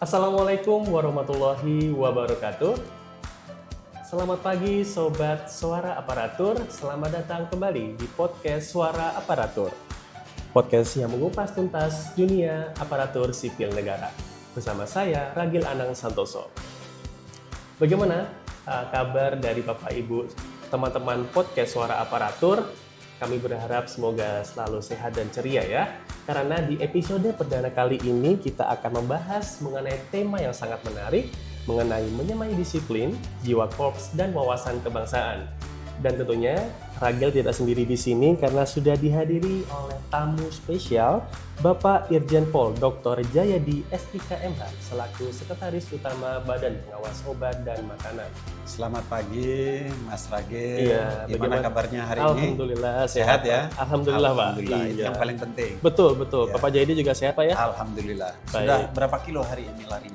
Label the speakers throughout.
Speaker 1: Assalamualaikum warahmatullahi wabarakatuh. Selamat pagi Sobat Suara Aparatur, selamat datang kembali di podcast Suara Aparatur. Podcast yang mengupas tuntas dunia aparatur sipil negara. Bersama saya, Ragil Anang Santoso. Bagaimana kabar dari Bapak Ibu, teman-teman podcast Suara Aparatur? Kami berharap semoga selalu sehat dan ceria ya. Karena di episode perdana kali ini kita akan membahas mengenai tema yang sangat menarik mengenai menyamai disiplin, jiwa korps, dan wawasan kebangsaan. Dan tentunya Ragil tidak sendiri di sini karena sudah dihadiri oleh tamu spesial Bapak Irjen Pol Dr. Jayadi SIKMH selaku Sekretaris Utama Badan Pengawas Obat dan Makanan.
Speaker 2: Selamat pagi Mas Ragil.
Speaker 1: Iya,
Speaker 2: Gimana kabarnya hari ini?
Speaker 1: Alhamdulillah
Speaker 2: Sehat ya?
Speaker 1: Alhamdulillah Pak.
Speaker 2: Alhamdulillah, itu
Speaker 1: Iya.
Speaker 2: yang paling penting.
Speaker 1: Betul.
Speaker 2: Ya.
Speaker 1: Bapak Jayadi juga sehat Pak ya?
Speaker 2: Alhamdulillah.
Speaker 1: Baik.
Speaker 2: Sudah berapa kilo hari ini lari?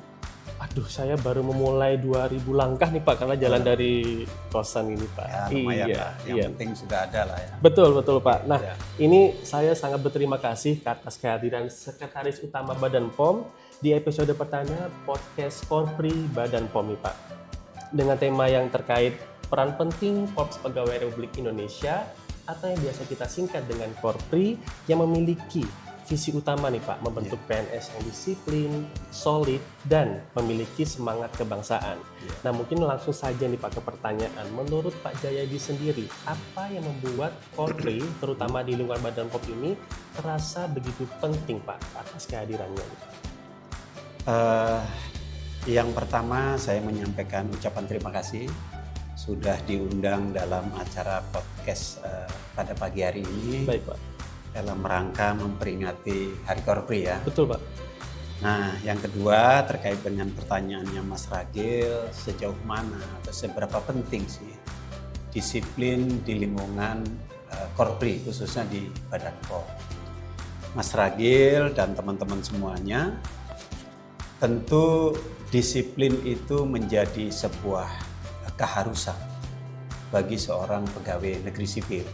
Speaker 1: Aduh, saya baru memulai 2.000 langkah nih Pak karena jalan dari kosan ini Pak.
Speaker 2: Ya lumayan
Speaker 1: Iya,
Speaker 2: lah. Yang
Speaker 1: iya.
Speaker 2: penting sudah ada lah ya.
Speaker 1: Betul Pak. Nah,
Speaker 2: Ya.
Speaker 1: ini saya sangat berterima kasih atas kehadiran Sekretaris Utama Badan POM di episode pertama podcast Korpri Badan POM nih Pak. Dengan tema yang terkait peran penting Korps Pegawai Republik Indonesia atau yang biasa kita singkat dengan Korpri yang memiliki visi utama nih Pak, membentuk PNS yang disiplin, solid, dan memiliki semangat kebangsaan. Nah mungkin langsung saja nih Pak ke pertanyaan, menurut Pak Jayadi sendiri, apa yang membuat Korpri, terutama di lingkungan Badan POM ini, terasa begitu penting Pak atas kehadirannya?
Speaker 2: Yang pertama saya menyampaikan ucapan terima kasih sudah diundang dalam acara podcast pada pagi hari ini.
Speaker 1: Baik Pak.
Speaker 2: Dalam rangka memperingati Hari Korpri ya.
Speaker 1: Betul Pak.
Speaker 2: Nah, yang kedua terkait dengan pertanyaannya Mas Ragil, sejauh mana atau seberapa penting sih disiplin di lingkungan Korpri, khususnya di Badan POM. Mas Ragil dan teman-teman semuanya, tentu disiplin itu menjadi sebuah keharusan bagi seorang pegawai negeri sipil,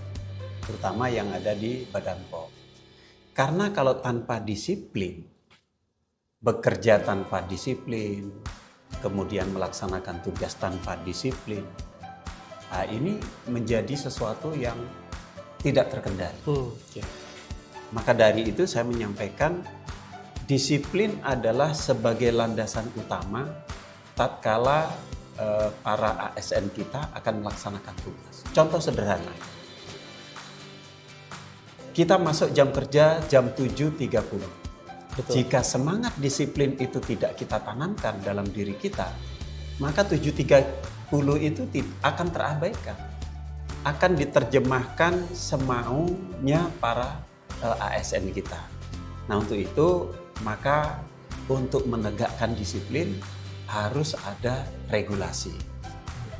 Speaker 2: terutama yang ada di Badan POM. Karena kalau tanpa disiplin, bekerja tanpa disiplin, kemudian melaksanakan tugas tanpa disiplin, ini menjadi sesuatu yang tidak terkendali.
Speaker 1: Ya.
Speaker 2: Maka dari itu saya menyampaikan disiplin adalah sebagai landasan utama tatkala para ASN kita akan melaksanakan tugas. Contoh sederhana. Kita masuk jam kerja jam 7.30.
Speaker 1: Betul.
Speaker 2: Jika semangat disiplin itu tidak kita tanamkan dalam diri kita, maka 7.30 itu akan terabaikan. Akan diterjemahkan semaunya para ASN kita. Nah untuk itu, maka untuk menegakkan disiplin harus ada regulasi.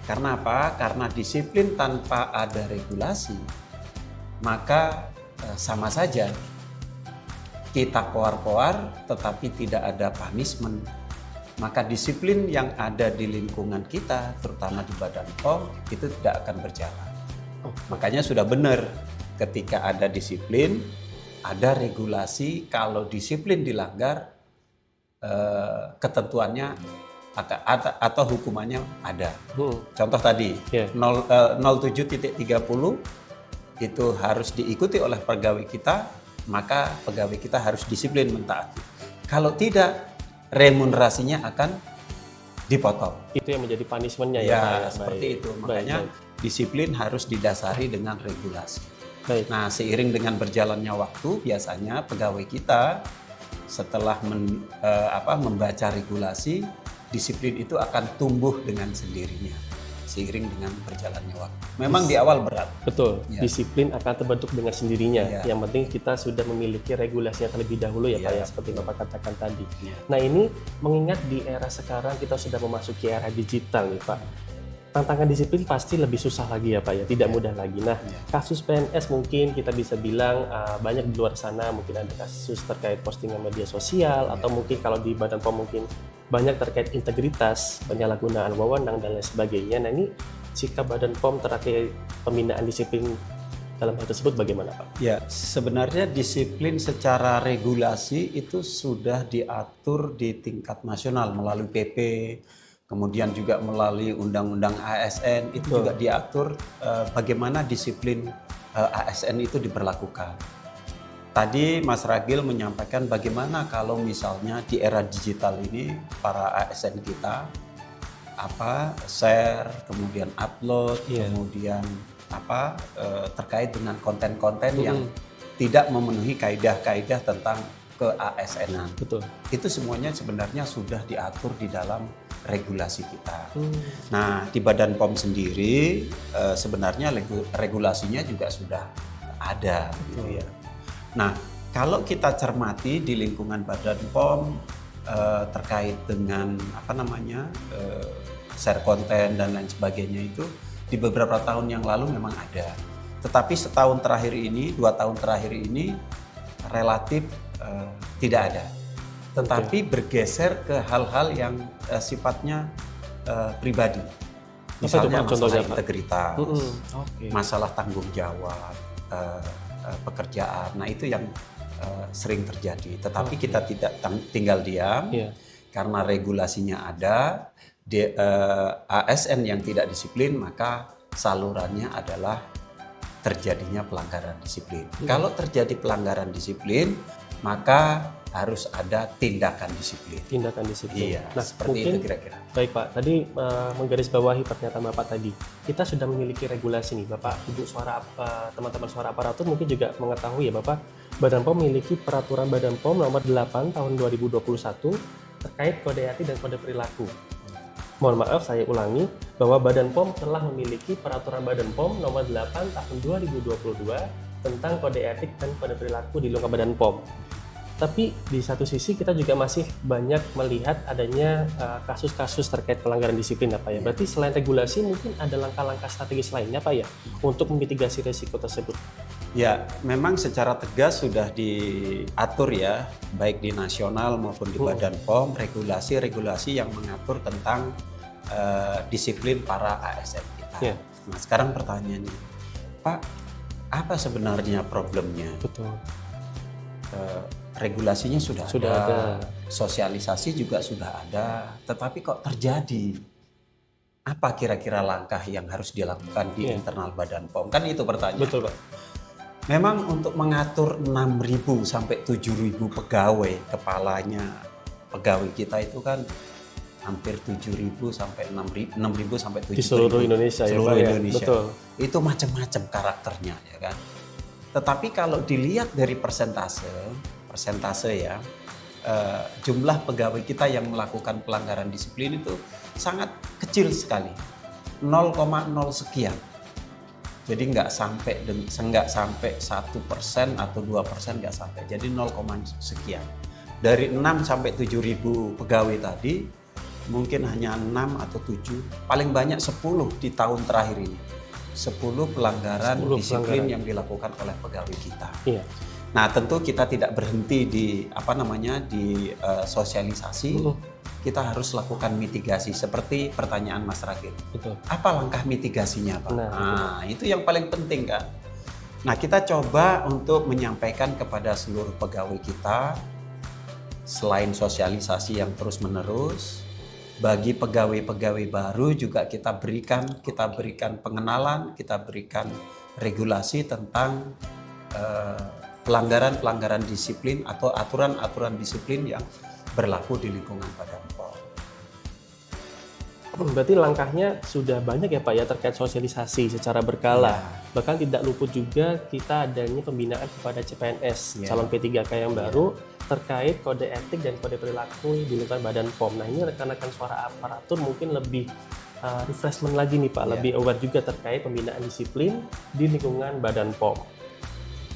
Speaker 2: Karena apa? Karena disiplin tanpa ada regulasi, maka sama saja kita koar-koar tetapi tidak ada punishment. Maka disiplin yang ada di lingkungan kita, terutama di Badan POM, itu tidak akan berjalan. Makanya sudah benar ketika ada disiplin, ada regulasi. Kalau disiplin dilanggar, ketentuannya atau hukumannya ada. Contoh tadi, 07.30 itu harus diikuti oleh pegawai kita, maka pegawai kita harus disiplin mentaati. Kalau tidak, remunerasinya akan dipotong.
Speaker 1: Itu yang menjadi punishment-nya ya Pak?
Speaker 2: Ya, seperti itu. Makanya disiplin harus didasari dengan regulasi.
Speaker 1: Baik.
Speaker 2: Nah, seiring dengan berjalannya waktu, biasanya pegawai kita setelah membaca regulasi, disiplin itu akan tumbuh dengan sendirinya seiring dengan berjalannya waktu. Memang di awal berat.
Speaker 1: Betul,
Speaker 2: Ya.
Speaker 1: disiplin akan terbentuk dengan sendirinya.
Speaker 2: Ya.
Speaker 1: Yang penting kita sudah memiliki regulasinya terlebih dahulu ya Pak ya, seperti Bapak katakan tadi.
Speaker 2: Ya.
Speaker 1: Nah ini mengingat di era sekarang kita sudah memasuki era digital nih Pak. Tantangan disiplin pasti lebih susah lagi ya Pak ya, tidak mudah lagi. Nah kasus PNS mungkin kita bisa bilang banyak di luar sana, mungkin ada kasus terkait postingan media sosial, atau mungkin kalau di Badan POM mungkin banyak terkait integritas, penyalahgunaan wewenang dan lain sebagainya. Nah ini sikap Badan POM terkait pembinaan disiplin dalam hal tersebut bagaimana Pak?
Speaker 2: Ya, sebenarnya disiplin secara regulasi itu sudah diatur di tingkat nasional melalui PP, kemudian juga melalui Undang-Undang ASN, itu juga diatur bagaimana disiplin ASN itu diberlakukan. Tadi Mas Ragil menyampaikan bagaimana kalau misalnya di era digital ini para ASN kita share, kemudian upload, kemudian terkait dengan konten-konten yang tidak memenuhi kaidah-kaidah tentang ke-ASN-an.
Speaker 1: Betul.
Speaker 2: Itu semuanya sebenarnya sudah diatur di dalam regulasi kita. Nah, di Badan POM sendiri sebenarnya regulasinya juga sudah ada, gitu ya. Nah, kalau kita cermati di lingkungan Badan POM terkait dengan share konten dan lain sebagainya itu di beberapa tahun yang lalu memang ada. Tetapi setahun terakhir ini, 2 tahun terakhir ini relatif tidak ada. Tetapi bergeser ke hal-hal yang sifatnya pribadi. Misalnya masalah integritas, masalah tanggung jawab, pekerjaan. Nah, itu yang sering terjadi. Tetapi kita tidak tinggal diam karena regulasinya ada. ASN yang tidak disiplin maka salurannya adalah terjadinya pelanggaran disiplin. Kalau terjadi pelanggaran disiplin maka harus ada tindakan disiplin.
Speaker 1: Tindakan disiplin.
Speaker 2: Iya, nah, seperti
Speaker 1: mungkin,
Speaker 2: itu kira-kira.
Speaker 1: Baik Pak, tadi menggarisbawahi pernyataan Bapak tadi. Kita sudah memiliki regulasi nih, Bapak, Ibu teman-teman suara aparatur mungkin juga mengetahui ya Bapak, Badan POM memiliki peraturan Badan POM nomor 8 tahun 2021 terkait kode etik dan kode perilaku. Mohon maaf, saya ulangi bahwa Badan POM telah memiliki peraturan Badan POM nomor 8 tahun 2022 tentang kode etik dan kode perilaku di lingkungan Badan POM. Tapi di satu sisi kita juga masih banyak melihat adanya kasus-kasus terkait pelanggaran disiplin Pak ya. Berarti selain regulasi mungkin ada langkah-langkah strategis lainnya Pak ya untuk memitigasi risiko tersebut.
Speaker 2: Ya, memang secara tegas sudah diatur ya, baik di nasional maupun di Badan POM, regulasi-regulasi yang mengatur tentang disiplin para ASN kita. Nah, sekarang pertanyaannya, Pak, apa sebenarnya problemnya?
Speaker 1: Betul.
Speaker 2: Regulasinya sudah ada, sosialisasi juga sudah ada, tetapi kok terjadi? Apa kira-kira langkah yang harus dilakukan di internal Badan POM? Kan itu pertanyaan.
Speaker 1: Betul Pak.
Speaker 2: Memang untuk mengatur 6.000 sampai 7.000 pegawai, kepalanya pegawai kita itu kan hampir 7.000 sampai 6.000 sampai 7.000
Speaker 1: di seluruh Indonesia
Speaker 2: seluruh
Speaker 1: ya Pak
Speaker 2: Indonesia.
Speaker 1: Ya? Betul.
Speaker 2: Itu macam-macam karakternya ya kan. Tetapi kalau dilihat dari persentase ya, jumlah pegawai kita yang melakukan pelanggaran disiplin itu sangat kecil sekali, 0,0 sekian. Jadi nggak sampai 1% atau 2% nggak sampai. Jadi 0, sekian. Dari 6 sampai 7.000 pegawai tadi, mungkin hanya 6 atau 7, paling banyak 10 di tahun terakhir ini. 10 pelanggaran disiplin yang dilakukan oleh pegawai kita.
Speaker 1: Iya.
Speaker 2: Nah, tentu kita tidak berhenti di sosialisasi. Kita harus lakukan mitigasi seperti pertanyaan Mas Ragil.
Speaker 1: Betul.
Speaker 2: Apa langkah mitigasinya, Pak? Nah, itu yang paling penting kan. Nah, kita coba untuk menyampaikan kepada seluruh pegawai kita, selain sosialisasi yang terus-menerus, bagi pegawai-pegawai baru juga kita berikan pengenalan, kita berikan regulasi tentang pelanggaran-pelanggaran disiplin atau aturan-aturan disiplin yang berlaku di lingkungan Badan POM.
Speaker 1: Berarti langkahnya sudah banyak ya Pak ya terkait sosialisasi secara berkala. Bahkan tidak luput juga kita adanya pembinaan kepada CPNS, calon P3K yang baru terkait kode etik dan kode perilaku di lingkungan Badan POM. Nah, ini rekan-rekan suara aparatur mungkin lebih refreshment lagi nih Pak, lebih aware juga terkait pembinaan disiplin di lingkungan Badan POM.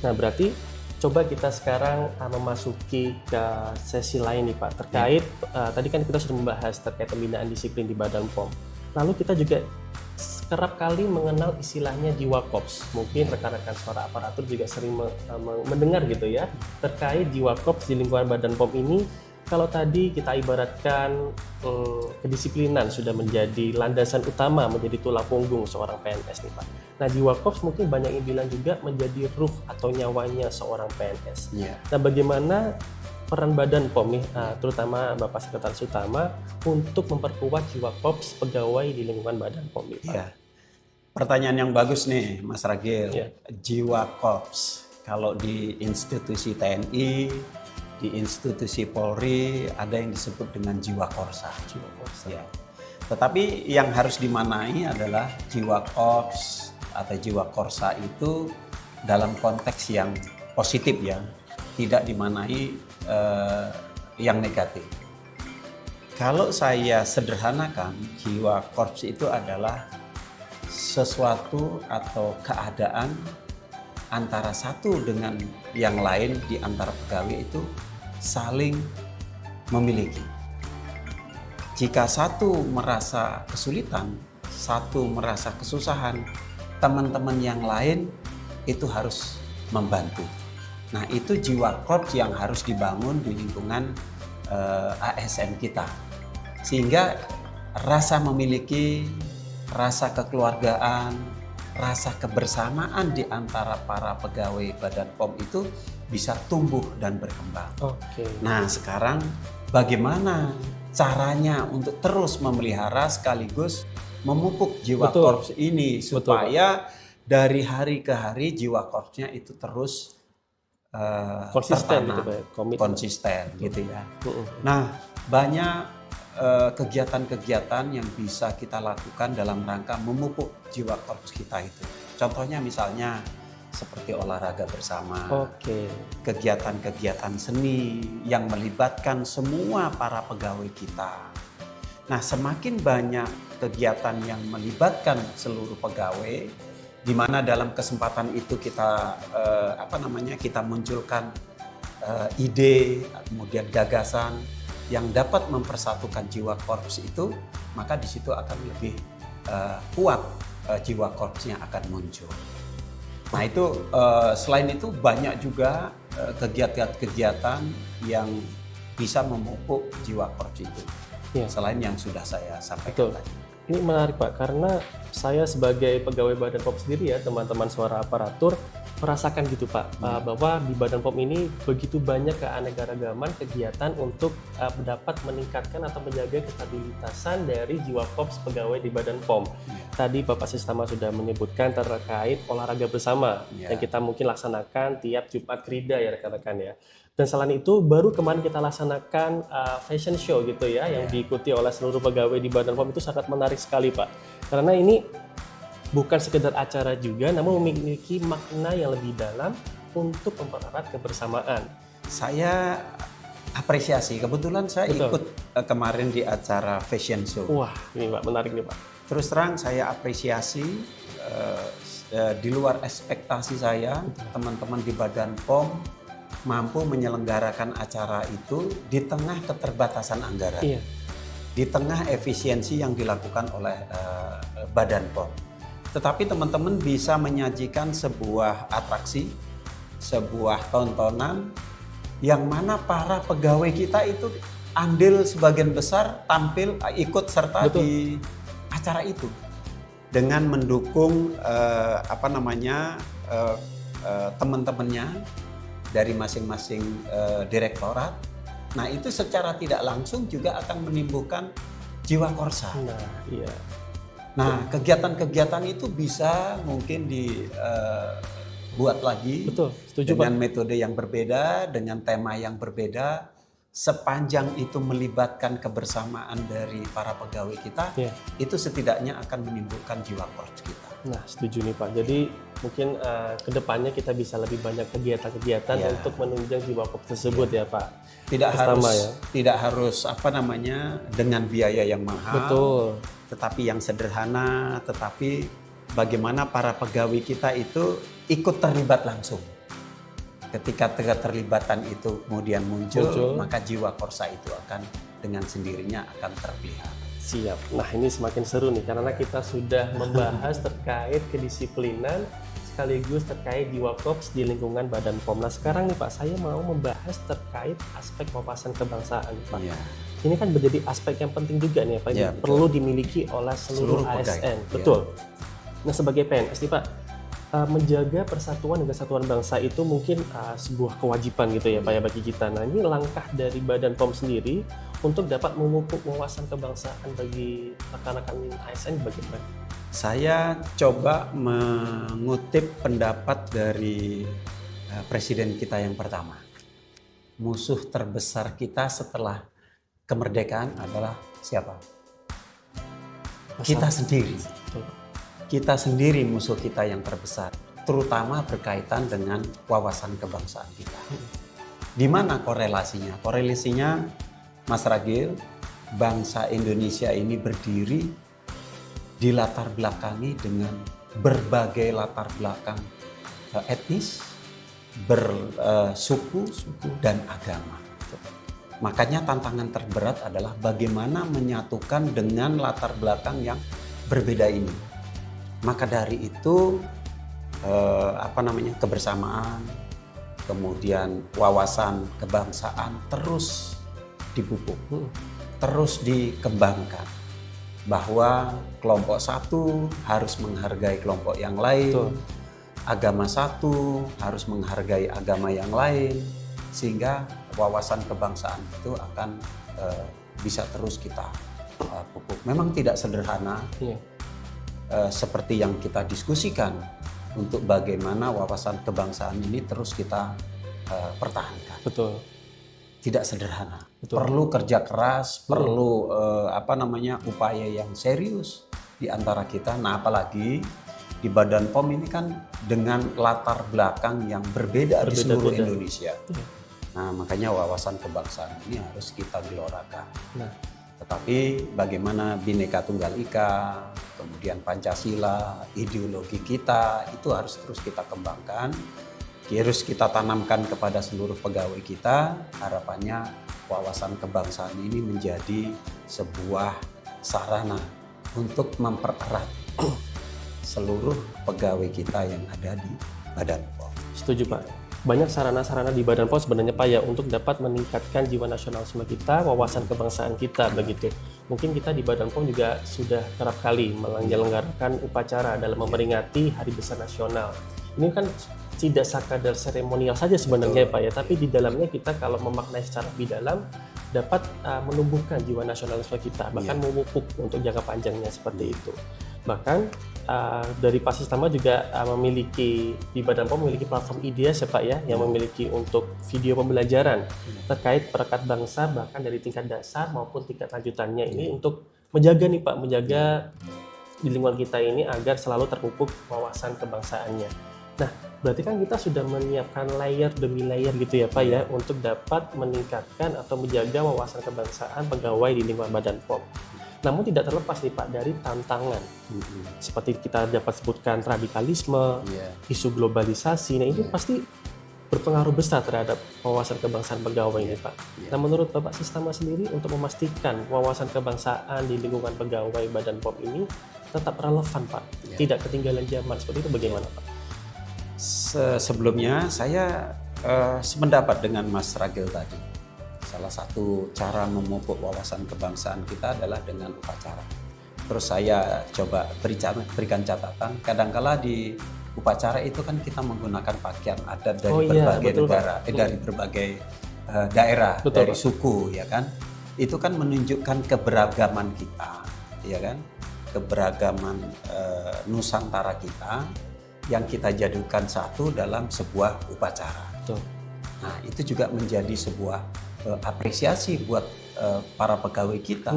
Speaker 1: Nah, berarti coba kita sekarang memasuki ke sesi lain nih Pak terkait tadi kan kita sudah membahas terkait pembinaan disiplin di Badan POM. Lalu kita juga kerap kali mengenal istilahnya jiwa kops. Mungkin rekan-rekan suara aparatur juga sering mendengar gitu ya terkait jiwa kops di lingkungan Badan POM ini kalau tadi kita ibaratkan kedisiplinan sudah menjadi landasan utama, menjadi tulang punggung seorang PNS nih Pak. Nah, jiwa korps mungkin banyak yang bilang juga menjadi ruh atau nyawanya seorang PNS.
Speaker 2: Ya.
Speaker 1: Nah, bagaimana peran Badan POM nih, terutama Bapak Sekretaris Utama, untuk memperkuat jiwa korps pegawai di lingkungan Badan POM nih Pak?
Speaker 2: Ya. Pertanyaan yang bagus nih Mas Ragil.
Speaker 1: Ya.
Speaker 2: Jiwa korps, kalau di institusi TNI, di institusi Polri ada yang disebut dengan jiwa korsa.
Speaker 1: Jiwa korps.
Speaker 2: Ya. Tetapi yang harus dimaknai adalah jiwa korps atau jiwa korsa itu dalam konteks yang positif ya, tidak dimaknai yang negatif. Kalau saya sederhanakan, jiwa korps itu adalah sesuatu atau keadaan antara satu dengan yang lain di antara pegawai itu saling memiliki. Jika satu merasa kesulitan, satu merasa kesusahan, teman-teman yang lain itu harus membantu. Nah, itu jiwa korps yang harus dibangun di lingkungan ASN kita. Sehingga rasa memiliki, rasa kekeluargaan, rasa kebersamaan di antara para pegawai Badan POM itu bisa tumbuh dan berkembang.
Speaker 1: Oke.
Speaker 2: Nah, sekarang bagaimana caranya untuk terus memelihara sekaligus memupuk jiwa
Speaker 1: Betul.
Speaker 2: korps ini supaya dari hari ke hari jiwa korpsnya itu terus
Speaker 1: Konsisten gitu
Speaker 2: tertanam,
Speaker 1: Pak, ya, komitmen.
Speaker 2: konsisten gitu ya.
Speaker 1: Mm-mm.
Speaker 2: Nah, banyak kegiatan-kegiatan yang bisa kita lakukan dalam rangka memupuk jiwa korps kita itu. Contohnya misalnya seperti olahraga bersama,
Speaker 1: Oke.
Speaker 2: kegiatan-kegiatan seni yang melibatkan semua para pegawai kita. Nah, semakin banyak kegiatan yang melibatkan seluruh pegawai, di mana dalam kesempatan itu kita kita munculkan ide, kemudian gagasan yang dapat mempersatukan jiwa korps itu, maka di situ akan lebih kuat jiwa korpsnya akan muncul. Nah, itu selain itu banyak juga kegiatan-kegiatan yang bisa memupuk jiwa korps itu.
Speaker 1: Iya.
Speaker 2: Selain yang sudah saya sampaikan
Speaker 1: Betul.
Speaker 2: tadi.
Speaker 1: Ini menarik Pak, karena saya sebagai pegawai Badan POM sendiri ya, teman-teman suara aparatur, merasakan gitu Pak, bahwa di Badan POM ini begitu banyak keanekaragaman kegiatan untuk dapat meningkatkan atau menjaga kestabilitasan dari jiwa korps pegawai di Badan POM. Tadi Bapak Sistama sudah menyebutkan terkait olahraga bersama yang kita mungkin laksanakan tiap Jumat Krida ya rekan-rekan ya. Dan selain itu baru kemarin kita laksanakan fashion show gitu ya, yang diikuti oleh seluruh pegawai di Badan POM. Itu sangat menarik sekali Pak, karena ini bukan sekedar acara juga, namun memiliki makna yang lebih dalam untuk mempererat kebersamaan.
Speaker 2: Saya apresiasi, kebetulan saya
Speaker 1: Betul.
Speaker 2: ikut kemarin di acara fashion show.
Speaker 1: Wah, ini Pak, menarik nih Pak.
Speaker 2: Terus terang saya apresiasi di luar ekspektasi saya, teman-teman di Badan POM mampu menyelenggarakan acara itu di tengah keterbatasan anggaran,
Speaker 1: Iya.
Speaker 2: di tengah efisiensi yang dilakukan oleh Badan POM. Tetapi teman-teman bisa menyajikan sebuah atraksi, sebuah tontonan yang mana para pegawai kita itu andil sebagian besar tampil ikut serta
Speaker 1: Betul.
Speaker 2: di acara itu dengan mendukung teman-temannya dari masing-masing direktorat. Nah, itu secara tidak langsung juga akan menimbulkan jiwa korsa.
Speaker 1: Nah, iya.
Speaker 2: Nah, kegiatan-kegiatan itu bisa mungkin dibuat lagi
Speaker 1: Betul, setuju
Speaker 2: dengan
Speaker 1: Pak.
Speaker 2: metode yang berbeda, dengan tema yang berbeda, sepanjang itu melibatkan kebersamaan dari para pegawai kita,
Speaker 1: Iya.
Speaker 2: itu setidaknya akan menimbulkan jiwa korps kita.
Speaker 1: Nah, setuju nih Pak. Jadi mungkin kedepannya kita bisa lebih banyak kegiatan-kegiatan
Speaker 2: Ya.
Speaker 1: untuk menunjang jiwa korps tersebut ya Pak.
Speaker 2: Tidak
Speaker 1: Pertama
Speaker 2: harus
Speaker 1: ya.
Speaker 2: tidak harus dengan biaya yang mahal.
Speaker 1: Betul.
Speaker 2: Tetapi yang sederhana, tetapi bagaimana para pegawai kita itu ikut terlibat langsung. Ketika keterlibatan itu kemudian muncul, maka jiwa korsa itu akan dengan sendirinya akan terpelihara.
Speaker 1: Siap. Nah, ini semakin seru nih karena kita sudah membahas terkait kedisiplinan sekaligus terkait di Wakops di lingkungan Badan POM. Nah sekarang nih Pak, saya mau membahas terkait aspek wawasan kebangsaan Pak.
Speaker 2: Iya.
Speaker 1: Ini kan menjadi aspek yang penting juga nih Pak,
Speaker 2: Ya,
Speaker 1: perlu dimiliki oleh seluruh
Speaker 2: pegawai.
Speaker 1: ASN.
Speaker 2: Ya.
Speaker 1: Betul. Nah sebagai PNS nih Pak, menjaga persatuan dan kesatuan bangsa itu mungkin sebuah kewajiban gitu ya Pak ya bagi kita. Nah ini langkah dari Badan POM sendiri untuk dapat memupuk wawasan kebangsaan bagi rekan-rekan ASN bagaimana?
Speaker 2: Saya coba mengutip pendapat dari presiden kita yang pertama. Musuh terbesar kita setelah kemerdekaan adalah siapa? Kita sendiri. Kita sendiri musuh kita yang terbesar, terutama berkaitan dengan wawasan kebangsaan kita. Di mana korelasinya? Korelasinya, Mas Ragil, bangsa Indonesia ini berdiri di latar belakangi dengan berbagai latar belakang etnis, bersuku, dan agama. Makanya tantangan terberat adalah bagaimana menyatukan dengan latar belakang yang berbeda ini. Maka dari itu kebersamaan, kemudian wawasan kebangsaan terus dipupuk, terus dikembangkan. Bahwa kelompok satu harus menghargai kelompok yang lain,
Speaker 1: Betul.
Speaker 2: Agama satu harus menghargai agama yang lain, sehingga wawasan kebangsaan itu akan bisa terus kita pupuk. Memang tidak sederhana, seperti yang kita diskusikan, untuk bagaimana wawasan kebangsaan ini terus kita pertahankan.
Speaker 1: Betul.
Speaker 2: Tidak sederhana.
Speaker 1: Betul.
Speaker 2: Perlu kerja keras, perlu upaya yang serius di antara kita. Nah, apalagi di Badan POM ini kan dengan latar belakang yang berbeda di seluruh Indonesia. Nah, makanya wawasan kebangsaan ini harus kita gelorakan.
Speaker 1: Nah,
Speaker 2: tetapi bagaimana Bhinneka Tunggal Ika, kemudian Pancasila, ideologi kita itu harus terus kita kembangkan. Harus kita tanamkan kepada seluruh pegawai kita. Harapannya wawasan kebangsaan ini menjadi sebuah sarana untuk mempererat seluruh pegawai kita yang ada di Badan POM.
Speaker 1: setuju Pak. Banyak sarana-sarana di Badan POM sebenarnya Pak ya untuk dapat meningkatkan jiwa nasionalisme kita, wawasan kebangsaan kita begitu. Mungkin kita di Badan POM juga sudah kerap kali menyelenggarakan upacara dalam memperingati Hari Besar Nasional. Ini kan tidak sekadar seremonial saja sebenarnya Pak ya, tapi di dalamnya kita kalau memaknai secara lebih dalam dapat menumbuhkan jiwa nasionalisme kita, bahkan memupuk untuk jangka panjangnya seperti itu. Bahkan dari Pasistama juga memiliki di Badan POM memiliki platform IDEAS ya Pak ya, yang memiliki untuk video pembelajaran terkait perekat bangsa bahkan dari tingkat dasar maupun tingkat lanjutannya ini untuk menjaga nih Pak, menjaga di lingkungan kita ini agar selalu terpupuk wawasan kebangsaannya. Nah, berarti kan kita sudah menyiapkan layer demi layer gitu ya Pak ya, untuk dapat meningkatkan atau menjaga wawasan kebangsaan pegawai di lingkungan Badan POM. Namun tidak terlepas nih Pak dari tantangan. Seperti kita dapat sebutkan radikalisme, isu globalisasi, nah ini pasti berpengaruh besar terhadap wawasan kebangsaan pegawai ini Pak. Nah menurut Bapak Sistama sendiri untuk memastikan wawasan kebangsaan di lingkungan pegawai Badan POM ini tetap relevan Pak, tidak ketinggalan zaman, seperti itu bagaimana Pak?
Speaker 2: Sebelumnya saya sependapat dengan Mas Ragil tadi. Salah satu cara memupuk wawasan kebangsaan kita adalah dengan upacara. Terus saya coba berikan catatan, kadangkala di upacara itu kan kita menggunakan pakaian adat dari berbagai negara, dari berbagai daerah, dari suku, ya kan? Itu kan menunjukkan keberagaman kita, ya kan? Keberagaman Nusantara kita yang kita jadikan satu dalam sebuah upacara.
Speaker 1: Betul.
Speaker 2: Nah, itu juga menjadi sebuah apresiasi buat para pegawai kita.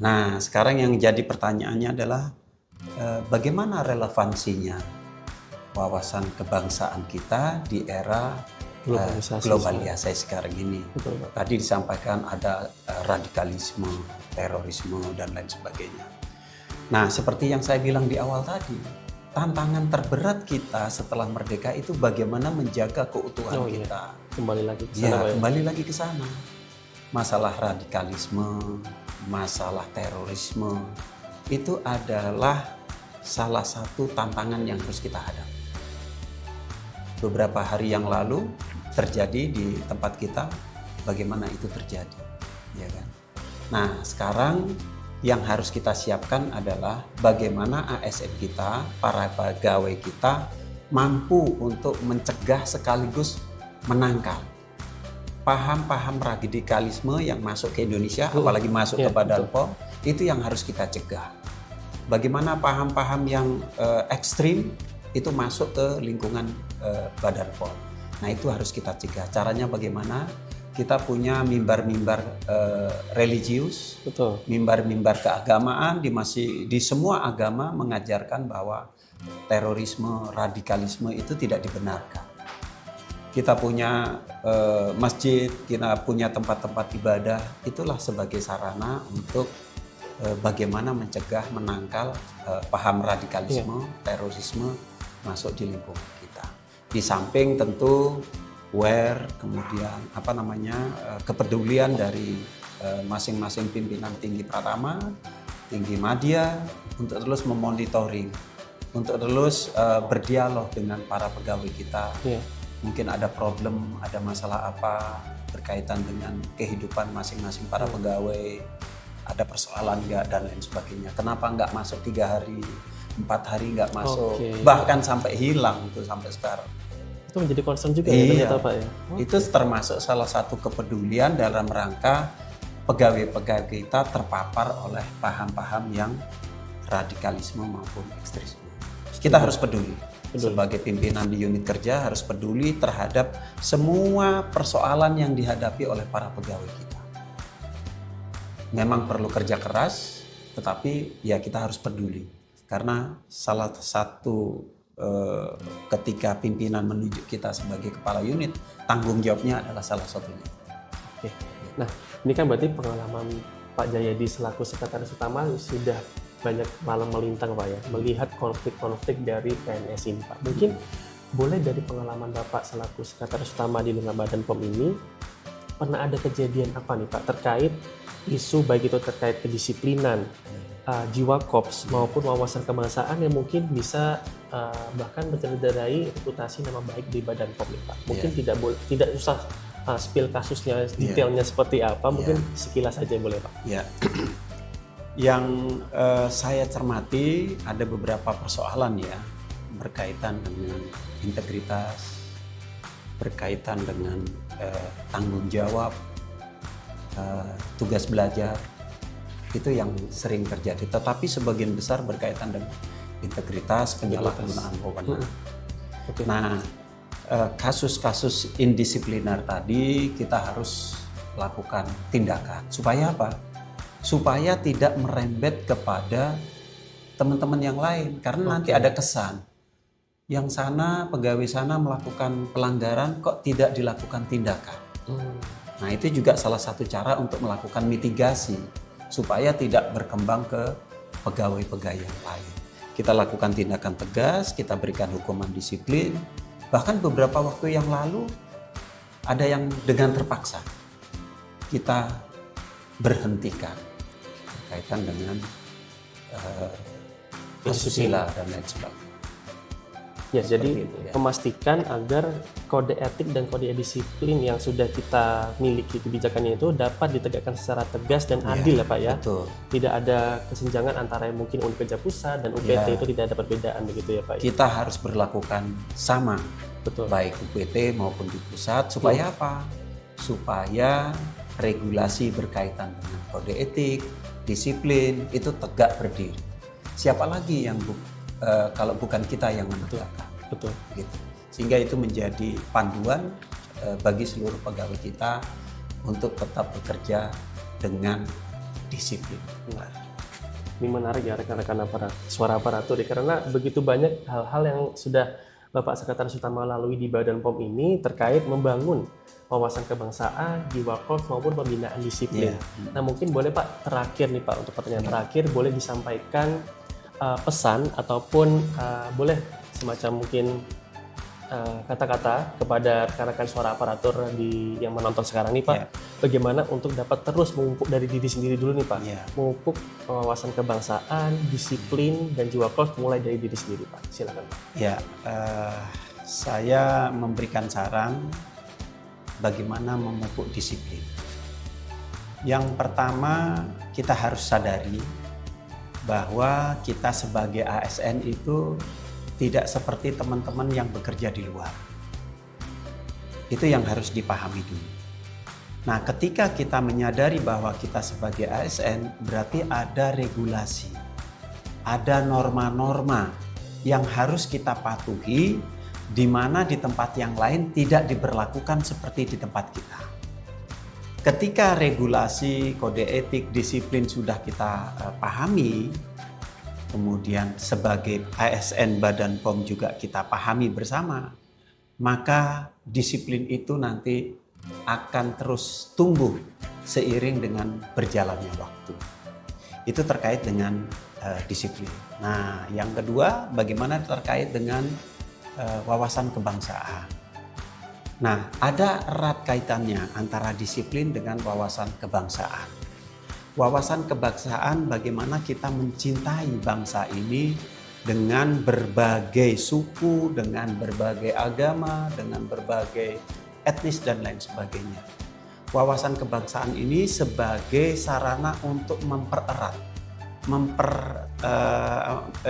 Speaker 2: Nah, sekarang yang jadi pertanyaannya adalah bagaimana relevansinya wawasan kebangsaan kita di era globalisasi sekarang ini.
Speaker 1: Betul.
Speaker 2: Tadi disampaikan ada radikalisme, terorisme, dan lain sebagainya. Nah, seperti yang saya bilang di awal tadi, tantangan terberat kita setelah merdeka itu bagaimana menjaga keutuhan kita.
Speaker 1: Kembali lagi ke sana.
Speaker 2: Kembali lagi ke sana. Masalah radikalisme, masalah terorisme itu adalah salah satu tantangan yang harus kita hadapi. beberapa hari yang lalu terjadi di tempat kita, bagaimana itu terjadi, ya kan? Nah, sekarang yang harus kita siapkan adalah bagaimana ASN kita, para pegawai kita mampu untuk mencegah sekaligus menangkal paham-paham radikalisme yang masuk ke Indonesia, apalagi masuk ke Badan POM, itu yang harus kita cegah. Bagaimana paham-paham yang ekstrim itu masuk ke lingkungan Badan POM. Nah, itu harus kita cegah. Caranya bagaimana? Kita punya mimbar-mimbar religius, mimbar-mimbar keagamaan di semua agama mengajarkan bahwa terorisme, radikalisme itu tidak dibenarkan. Kita punya masjid, kita punya tempat-tempat ibadah, itulah sebagai sarana untuk bagaimana mencegah, menangkal paham radikalisme, terorisme masuk di lingkungan kita. Di samping tentu kemudian kepedulian dari masing-masing pimpinan tinggi Pratama, tinggi Madya untuk terus memonitoring, untuk terus berdialog dengan para pegawai kita. Mungkin ada problem, ada masalah apa berkaitan dengan kehidupan masing-masing para pegawai, ada persoalan nggak dan lain sebagainya. Kenapa nggak masuk 3 hari, 4 hari nggak masuk, bahkan sampai hilang itu sampai sekarang.
Speaker 1: Itu menjadi concern juga ya ternyata Pak ya?
Speaker 2: Itu termasuk salah satu kepedulian dalam rangka pegawai-pegawai kita terpapar oleh paham-paham yang radikalisme maupun ekstremisme. Kita harus peduli. Sebagai pimpinan di unit kerja harus peduli terhadap semua persoalan yang dihadapi oleh para pegawai kita. Memang perlu kerja keras, tetapi ya kita harus peduli. Karena salah satu ketika pimpinan menunjuk kita sebagai kepala unit, tanggung jawabnya adalah salah satunya.
Speaker 1: Oke. Nah, ini kan berarti pengalaman Pak Jayadi selaku sekretaris utama sudah banyak malam melintang Pak ya, melihat konflik-konflik dari PNS ini Pak. Mungkin boleh dari pengalaman Bapak selaku sekretaris utama di lingkungan Badan POM ini, pernah ada kejadian apa nih Pak terkait isu baik itu terkait kedisiplinan, jiwa korps maupun wawasan kebangsaan yang mungkin bisa bahkan mencederai reputasi nama baik di Badan POM Pak. Mungkin tidak usah spill kasusnya detailnya seperti apa, mungkin sekilas saja boleh Pak.
Speaker 2: Yang saya cermati ada beberapa persoalan ya berkaitan dengan integritas, berkaitan dengan tanggung jawab, tugas belajar. Itu yang sering terjadi, tetapi sebagian besar berkaitan dengan integritas, penyalahgunaan wewenang. Nah, kasus-kasus indisipliner tadi kita harus lakukan tindakan. Supaya apa? Supaya tidak merembet kepada teman-teman yang lain, karena nanti ada kesan yang sana, pegawai sana melakukan pelanggaran kok tidak dilakukan tindakan. Nah, itu juga salah satu cara untuk melakukan mitigasi supaya tidak berkembang ke pegawai-pegawai yang lain. Kita lakukan tindakan tegas, kita berikan hukuman disiplin. Bahkan beberapa waktu yang lalu ada yang dengan terpaksa kita berhentikan berkaitan dengan asusila dan lain sebagainya.
Speaker 1: Ya, jadi memastikan agar kode etik dan kode disiplin yang sudah kita miliki kebijakannya itu dapat ditegakkan secara tegas dan adil ya Pak ya.
Speaker 2: Betul.
Speaker 1: Tidak ada kesenjangan antara yang mungkin unit kerja pusat dan UPT itu tidak ada perbedaan begitu ya Pak ya.
Speaker 2: Kita harus berlakukan sama, baik UPT maupun di pusat supaya apa? Supaya regulasi berkaitan dengan kode etik, disiplin itu tegak berdiri. Siapa lagi yang kalau bukan kita yang menegakkan.
Speaker 1: Betul.
Speaker 2: Gitu. Sehingga itu menjadi panduan bagi seluruh pegawai kita untuk tetap bekerja dengan disiplin.
Speaker 1: Ini menarik ya rekan-rekan suara aparatur ya, karena begitu banyak hal-hal yang sudah Bapak Sekretaris Utama lalui di Badan POM ini terkait membangun wawasan kebangsaan, jiwa korps maupun pembinaan disiplin. Nah, mungkin boleh Pak terakhir nih Pak, untuk pertanyaan terakhir boleh disampaikan pesan ataupun boleh semacam mungkin kata-kata kepada rekan-rekan suara aparatur yang menonton sekarang nih Pak, bagaimana untuk dapat terus memupuk dari diri sendiri dulu nih Pak, memupuk wawasan kebangsaan, disiplin dan jiwa korps mulai dari diri sendiri Pak. Silakan Pak.
Speaker 2: saya memberikan saran bagaimana memupuk disiplin. Yang pertama, kita harus sadari bahwa kita sebagai ASN itu tidak seperti teman-teman yang bekerja di luar. Itu yang harus dipahami dulu. Nah, ketika kita menyadari bahwa kita sebagai ASN, berarti ada regulasi, ada norma-norma yang harus kita patuhi, di mana di tempat yang lain tidak diberlakukan seperti di tempat kita. Ketika regulasi, kode etik, disiplin sudah kita pahami, kemudian sebagai ASN Badan POM juga kita pahami bersama, maka disiplin itu nanti akan terus tumbuh seiring dengan berjalannya waktu. Itu terkait dengan disiplin. Nah, yang kedua, bagaimana terkait dengan wawasan kebangsaan. Nah, ada erat kaitannya antara disiplin dengan wawasan kebangsaan. Wawasan kebangsaan bagaimana kita mencintai bangsa ini dengan berbagai suku, dengan berbagai agama, dengan berbagai etnis dan lain sebagainya. Wawasan kebangsaan ini sebagai sarana untuk mempererat,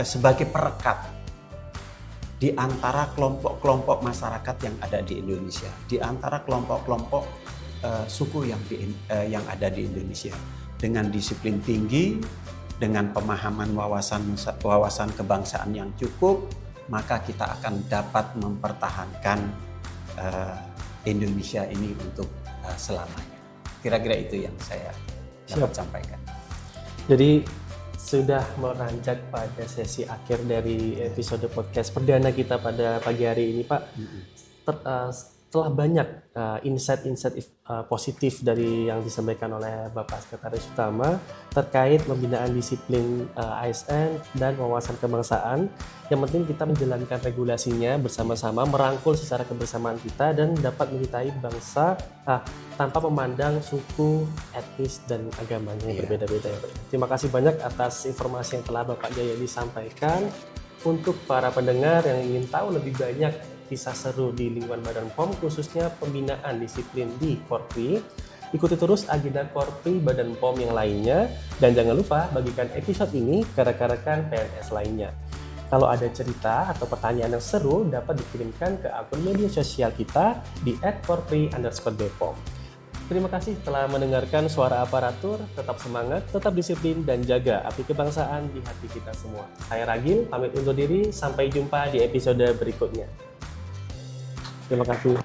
Speaker 2: sebagai perekat di antara kelompok-kelompok masyarakat yang ada di Indonesia, di antara kelompok-kelompok suku yang ada di Indonesia. Dengan disiplin tinggi, dengan pemahaman wawasan kebangsaan yang cukup, maka kita akan dapat mempertahankan Indonesia ini untuk selamanya. Kira-kira itu yang saya dapat sampaikan.
Speaker 1: Jadi sudah meranjak pada sesi akhir dari episode podcast perdana kita pada pagi hari ini, Pak. Setelah banyak insight-insight positif dari yang disampaikan oleh Bapak Sekretaris Utama terkait pembinaan disiplin ASN dan wawasan kebangsaan, yang penting kita menjalankan regulasinya bersama-sama, merangkul secara kebersamaan kita dan dapat mencintai bangsa tanpa memandang suku, etnis, dan agamanya yang berbeda-beda. Terima kasih banyak atas informasi yang telah Bapak Jayadi sampaikan. Untuk para pendengar yang ingin tahu lebih banyak kisah seru di lingkungan Badan POM, khususnya pembinaan disiplin di Korpri, ikuti terus agenda Korpri Badan POM yang lainnya, dan jangan lupa bagikan episode ini ke rekan-rekan PNS lainnya. Kalau ada cerita atau pertanyaan yang seru, dapat dikirimkan ke akun media sosial kita di @korpri_bpom. Terima kasih telah mendengarkan Suara Aparatur. Tetap semangat, tetap disiplin, dan jaga api kebangsaan di hati kita semua. Saya Ragil, pamit undur diri. Sampai jumpa di episode berikutnya. Terima kasih.